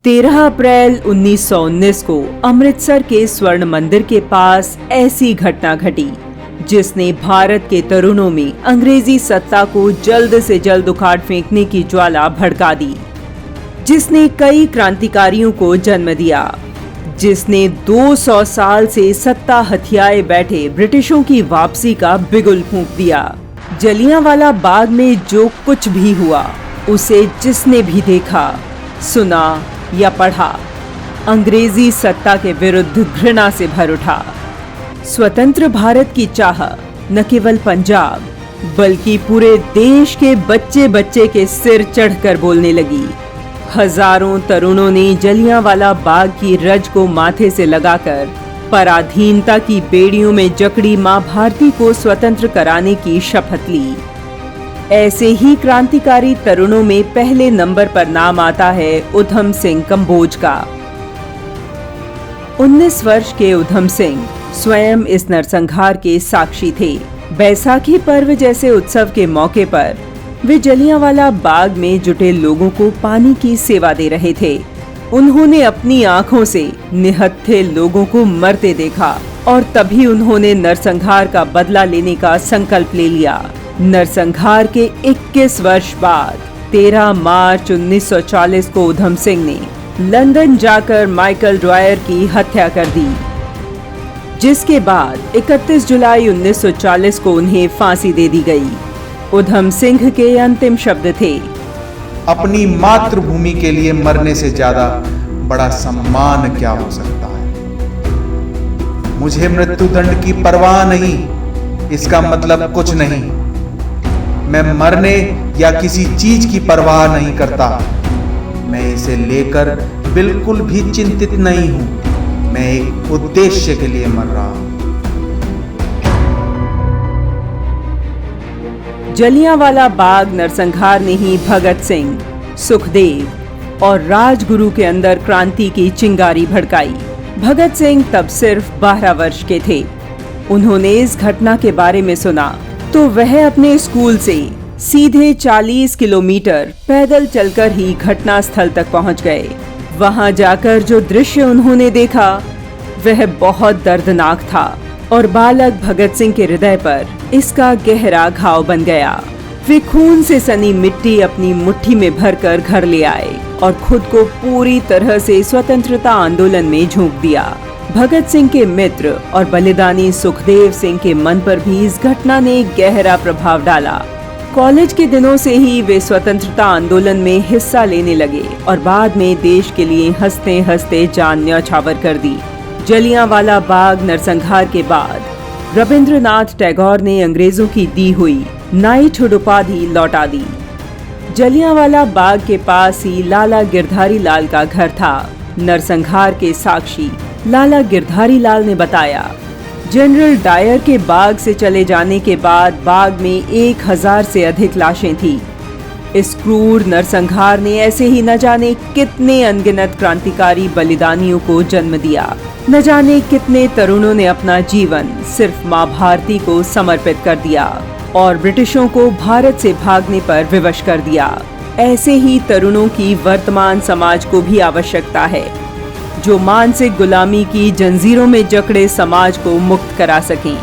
13 अप्रैल 1919 को अमृतसर के स्वर्ण मंदिर के पास ऐसी घटना घटी जिसने भारत के तरुणों में अंग्रेजी सत्ता को जल्द से जल्द उखाड़ फेंकने की ज्वाला भड़का दी, जिसने कई क्रांतिकारियों को जन्म दिया, जिसने 200 साल से सत्ता हथियाए बैठे ब्रिटिशों की वापसी का बिगुल फूंक दिया। जलियांवाला बाग में जो कुछ भी हुआ, उसे जिसने भी देखा, सुना या पढ़ा, अंग्रेजी सत्ता के विरुद्ध घृणा से भर उठा। स्वतंत्र भारत की चाह न केवल पंजाब बल्कि पूरे देश के बच्चे बच्चे के सिर चढ़कर बोलने लगी। हजारों तरुणों ने जलियांवाला बाग की रज को माथे से लगाकर पराधीनता की बेड़ियों में जकड़ी मां भारती को स्वतंत्र कराने की शपथ ली। ऐसे ही क्रांतिकारी तरुणों में पहले नंबर पर नाम आता है उधम सिंह कंबोज का। 19 वर्ष के उधम सिंह स्वयं इस नरसंहार के साक्षी थे। बैसाखी पर्व जैसे उत्सव के मौके पर वे जलियांवाला बाग में जुटे लोगों को पानी की सेवा दे रहे थे। उन्होंने अपनी आंखों से निहत्थे लोगों को मरते देखा और तभी उन्होंने नरसंहार का बदला लेने का संकल्प ले लिया। नरसंहार के 21 वर्ष बाद 13 मार्च 1940 को उधम सिंह ने लंदन जाकर माइकल ड्वायर की हत्या कर दी, जिसके बाद 31 जुलाई 1940 को उन्हें फांसी दे दी गई। उधम सिंह के अंतिम शब्द थे, अपनी मातृभूमि के लिए मरने से ज्यादा बड़ा सम्मान क्या हो सकता है। मुझे मृत्युदंड की परवाह नहीं, इसका मतलब कुछ नहीं। मैं मरने या किसी चीज की परवाह नहीं करता। मैं इसे लेकर बिल्कुल भी चिंतित नहीं हूं। मैं एक उद्देश्य के लिए मर रहा हूं। जलियांवाला बाग नरसंहार ने ही भगत सिंह, सुखदेव और राजगुरु के अंदर क्रांति की चिंगारी भड़काई। भगत सिंह तब सिर्फ 12 वर्ष के थे। उन्होंने इस घटना के बारे में सुना तो वह अपने स्कूल से सीधे 40 किलोमीटर पैदल चलकर ही घटना स्थल तक पहुंच गए। वहां जाकर जो दृश्य उन्होंने देखा वह बहुत दर्दनाक था और बालक भगत सिंह के हृदय पर इसका गहरा घाव बन गया। वे खून से सनी मिट्टी अपनी मुट्ठी में भरकर घर ले आए और खुद को पूरी तरह से स्वतंत्रता आंदोलन में झोंक दिया। भगत सिंह के मित्र और बलिदानी सुखदेव सिंह के मन पर भी इस घटना ने गहरा प्रभाव डाला। कॉलेज के दिनों से ही वे स्वतंत्रता आंदोलन में हिस्सा लेने लगे और बाद में देश के लिए हंसते हंसते जान न्यौछावर कर दी। जलियांवाला बाग नरसंहार के बाद रविंद्रनाथ टैगोर ने अंग्रेजों की दी हुई नाइटहुड उपाधि लौटा दी। जलियांवाला बाग के पास ही लाला गिरधारी लाल का घर था। नरसंहार के साक्षी लाला गिरधारी लाल ने बताया, जनरल डायर के बाग से चले जाने के बाद बाग में 1000 से अधिक लाशें थी। इस क्रूर नरसंहार ने ऐसे ही न जाने कितने अनगिनत क्रांतिकारी बलिदानियों को जन्म दिया। न जाने कितने तरुणों ने अपना जीवन सिर्फ मां भारती को समर्पित कर दिया और ब्रिटिशों को भारत से भागने पर विवश कर दिया। ऐसे ही तरुणों की वर्तमान समाज को भी आवश्यकता है, जो मानसिक गुलामी की जंजीरों में जकड़े समाज को मुक्त करा सकें।